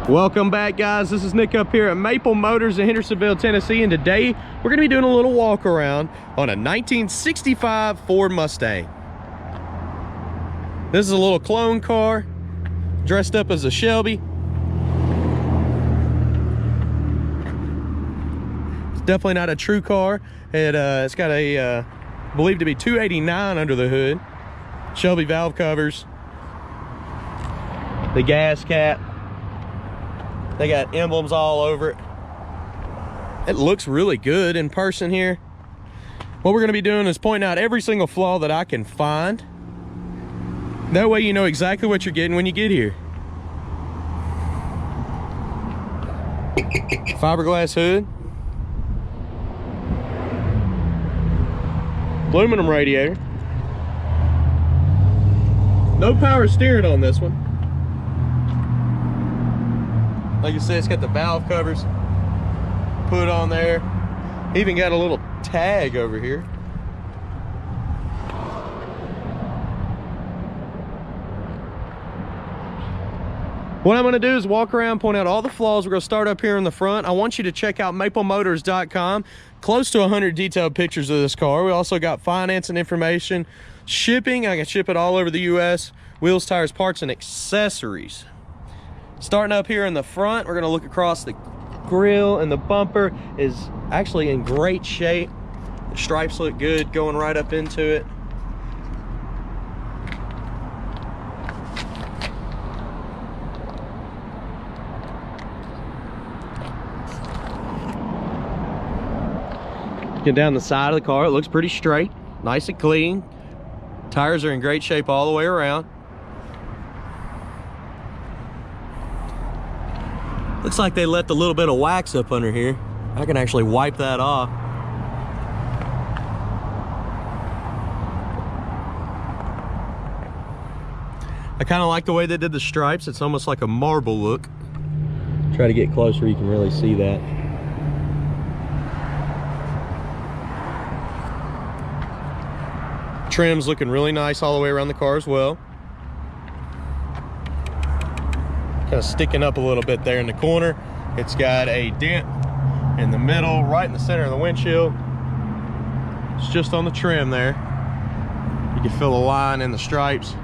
Welcome back, guys. This is Nick up here at Maple Motors in Hendersonville, Tennessee, and today we're going to be doing a little walk around on a 1965 Ford Mustang. This is a little clone car dressed up as a Shelby. It's definitely not a true car. It's got a believed to be 289 under the hood. Shelby valve covers, the gas cap. They got emblems all over it. It looks really good in person here. What we're gonna be doing is pointing out every single flaw that I can find. That way you know exactly what you're getting when you get here. Fiberglass hood. Aluminum radiator. No power steering on this one. Like I said, it's got the valve covers put on there. Even got a little tag over here. What I'm gonna do is walk around, point out all the flaws. We're gonna start up here in the front. I want you to check out maplemotors.com. Close to 100 detailed pictures of this car. We also got financing information, shipping. I can ship it all over the US. Wheels, tires, parts, and accessories. Starting up here in the front, we're gonna look across the grille, and the bumper is actually in great shape. The stripes look good going right up into it. Get down the side of the car, it looks pretty straight, nice and clean. Tires are in great shape all the way around. Looks like they left a little bit of wax up under here. I can actually wipe that off. I kind of like the way they did the stripes. It's almost like a marble look. Try to get closer, you can really see that. Trim's looking really nice all the way around the car as well. Kind of sticking up a little bit there in the corner. It's got a dent in the middle, right in the center of the windshield. It's just on the trim there. You can feel the line in the stripes.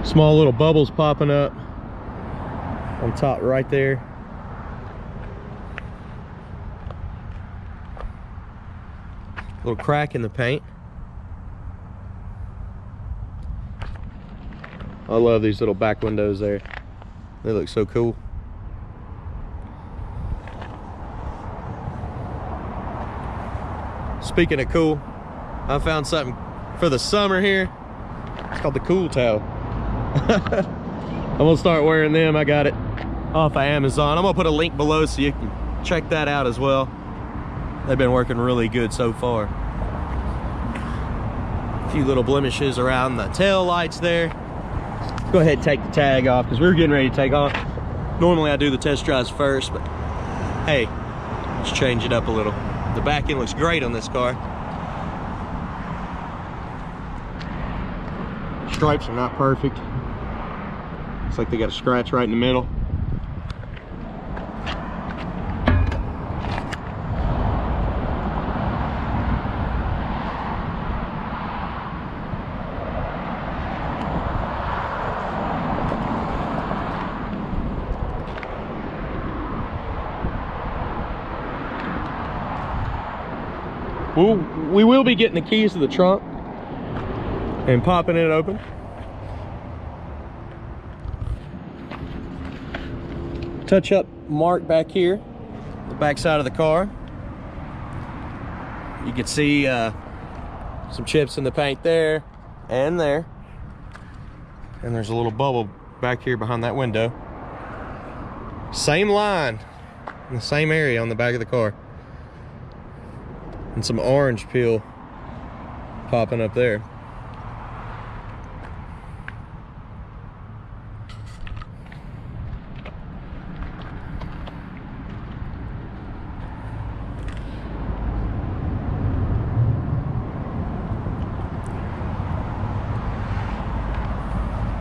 Small little bubbles popping up on top right there. Little crack in the paint. I love these little back windows there. They look so cool. Speaking of cool, I found something for the summer here. It's called the Cool Towel. I'm gonna start wearing them. I got it off of Amazon. I'm gonna put a link below so you can check that out as well. They've been working really good so far. A few little blemishes around the tail lights there. Go ahead and take the tag off because we're getting ready to take off. Normally I do the test drives first, but hey, let's change it up a little. The back end looks great on this car. Stripes are not perfect. Looks like they got a scratch right in the middle. We will be getting the keys to the trunk and popping it open. Touch up mark back here, the back side of the car. You can see some chips in the paint there and there. And there's a little bubble back here behind that window. Same line in the same area on the back of the car. And some orange peel popping up there.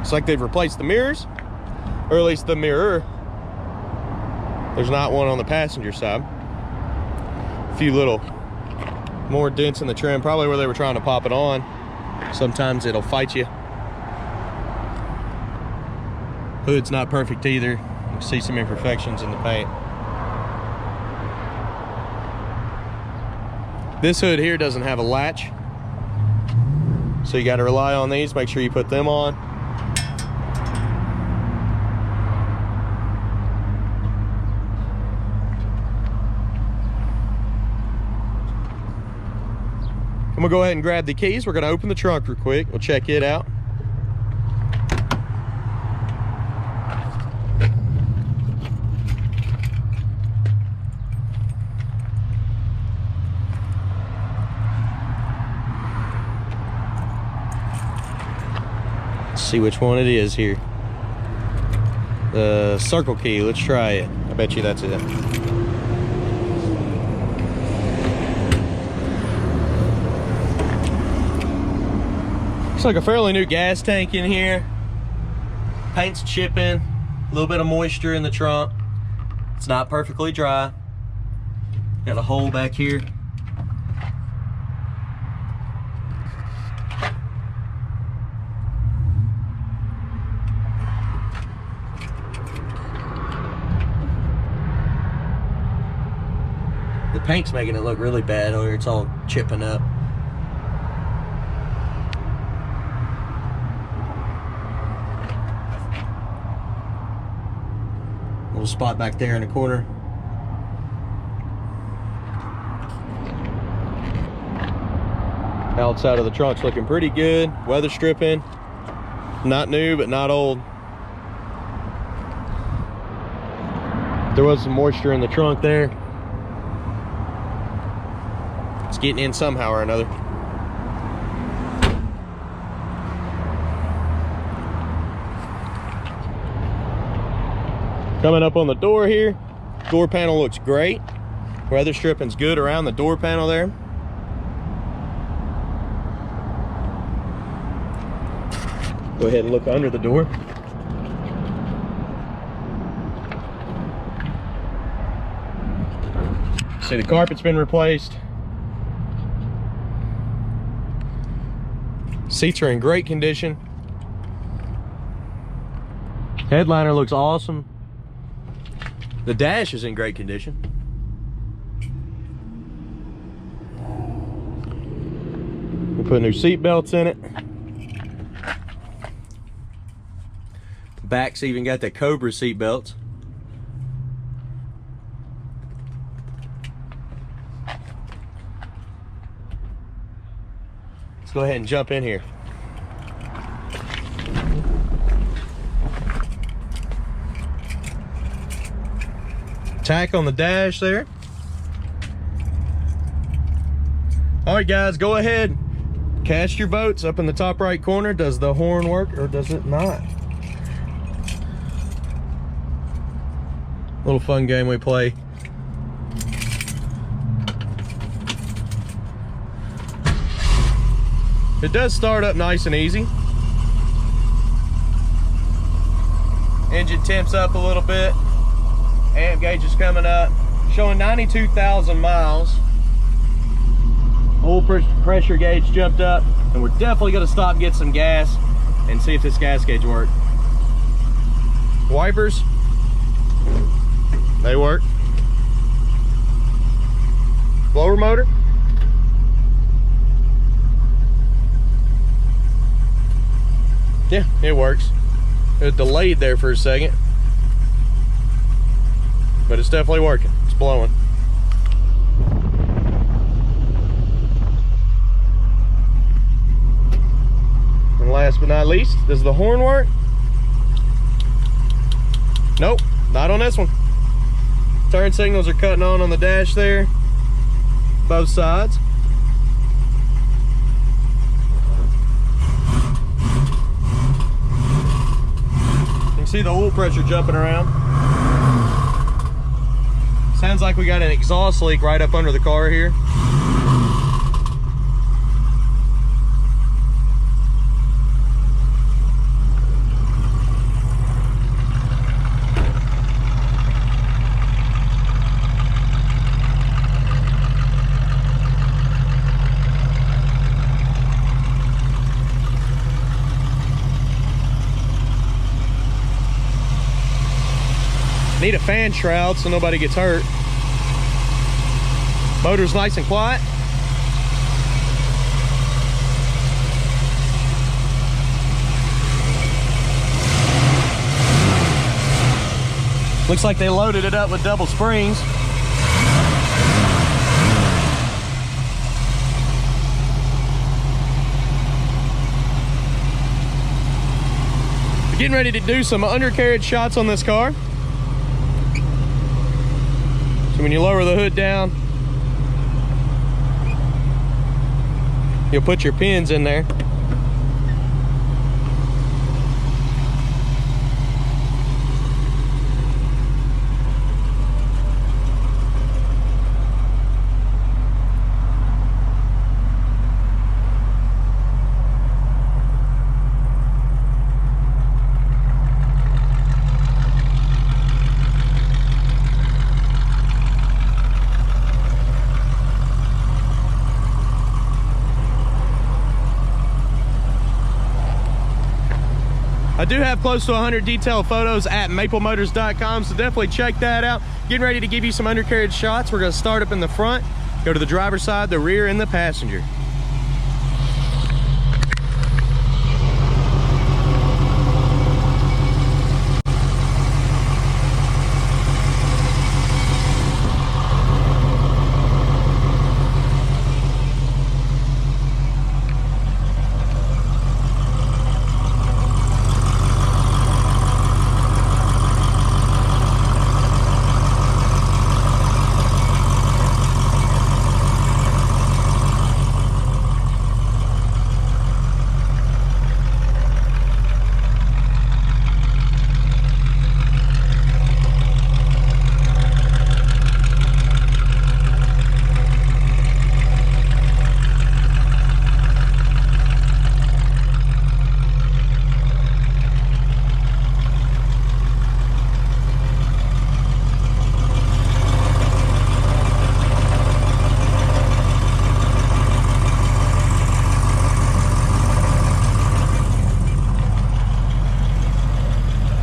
Looks like they've replaced the mirrors, or at least the mirror. There's not one on the passenger side. A few little more dents in the trim, probably where they were trying to pop it on. Sometimes it'll fight you. Hood's not perfect either. You can see some imperfections in the paint. This hood here doesn't have a latch, so you got to rely on these. Make sure you put them on. I'm gonna go ahead and grab the keys. We're gonna open the trunk real quick. We'll check it out. Let's see which one it is here. The circle key, let's try it. I bet you that's it. Looks like a fairly new gas tank in here. Paint's chipping, a little bit of moisture in the trunk. It's not perfectly dry. Got a hole back here. The paint's making it look really bad over here. It's all chipping up. Little spot back there in the corner. Outside of the trunk's looking pretty good. Weather stripping. Not new, but not old. There was some moisture in the trunk there. It's getting in somehow or another. Coming up on the door here, door panel looks great. Weather stripping's good around the door panel there. Go ahead and look under the door. See, the carpet's been replaced. Seats are in great condition. Headliner looks awesome. The dash is in great condition. We put new seat belts in it. The back's even got the Cobra seat belts. Let's go ahead and jump in here. Tack on the dash there. All right, guys, go ahead. Cast your votes up in the top right corner. Does the horn work or does it not? Little fun game we play. It does start up nice and easy. Engine temps up a little bit. Amp gauge is coming up, showing 92,000 miles. Oil pressure gauge jumped up, and we're definitely going to stop and get some gas and see if this gas gauge works. Wipers, they work. Blower motor. Yeah, it works. It was delayed there for a second, but it's definitely working. It's blowing. And last but not least, does the horn work? Nope, not on this one. Turn signals are cutting on the dash there, both sides. You can see the oil pressure jumping around. Sounds like we got an exhaust leak right up under the car here. Need a fan shroud so nobody gets hurt. Motor's nice and quiet. Looks like they loaded it up with double springs. We're getting ready to do some undercarriage shots on this car. So when you lower the hood down, you'll put your pins in there. I do have close to 100 detailed photos at maplemotors.com, so definitely check that out. Getting ready to give you some undercarriage shots. We're going to start up in the front, go to the driver's side, the rear, and the passenger.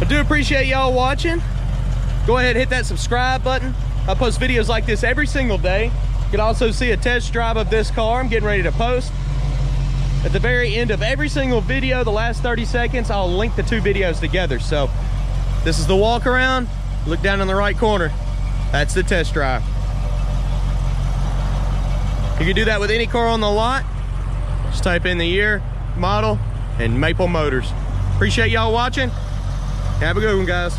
I do appreciate y'all watching. Go ahead and hit that subscribe button. I post videos like this every single day. You can also see a test drive of this car I'm getting ready to post. At the very end of every single video, the last 30 seconds, I'll link the two videos together. So this is the walk around. Look down in the right corner. That's the test drive. You can do that with any car on the lot. Just type in the year, model, and Maple Motors. Appreciate y'all watching. Have a good one, guys.